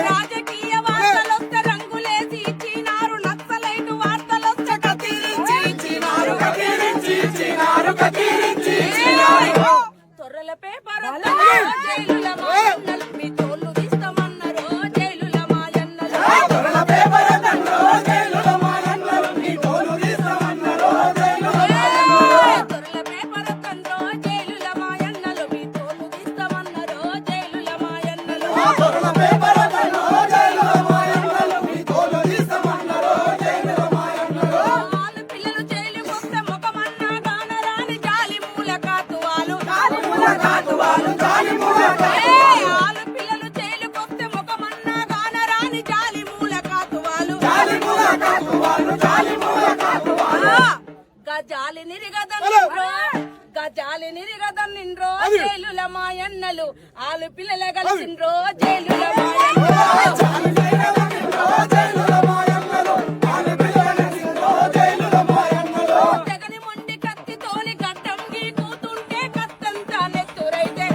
రాజకీయ వార్తలొస్తే రంగులేసి ఇచ్చినారు, నక్సలైట్ వార్తలొస్తే కత్తిరించి ఇచ్చినారు. తొర్రల పేపర్ జైలుల మాయన్నలు, మీ తోళ్ళు తీస్తామన్నారు జైలుల మాయన్నలు. తొర్రల పేపర్ జైలుల మాయన్నలు, మీ తోళ్ళు తీస్తామన్నారు జైలుల మాయన్నలు. తొర్రల పేపర్ జైలుల మాయన్నలు, మీ తోళ్ళు తీస్తామన్నారు జైలుల మాయన్నలు. తొర్రల పేపర్ జైలుల మాయన్నలు, మీ తోళ్ళు తీస్తామన్నారు జైలుల మాయన్నలు. ఆలు పిల్లలు జైలుకొస్తే ముఖమన్నా గానరాని జాలి మూల కాతువాలు. ఆలు పిల్లలు జైలుకొస్తే ముఖమన్నా గానరాని జాలి మూల కాతువాలు. గజాలి నిరిగదన్నిండ్రో జైలుల మాయన్నలు, ఆలు పిల్లలే కలిసిండ్రో జైలుల మాయన్నలు. జగని మొండి కత్తితోని గడ్డం గీకుతుంటే కత్తంతా నెత్తురైతే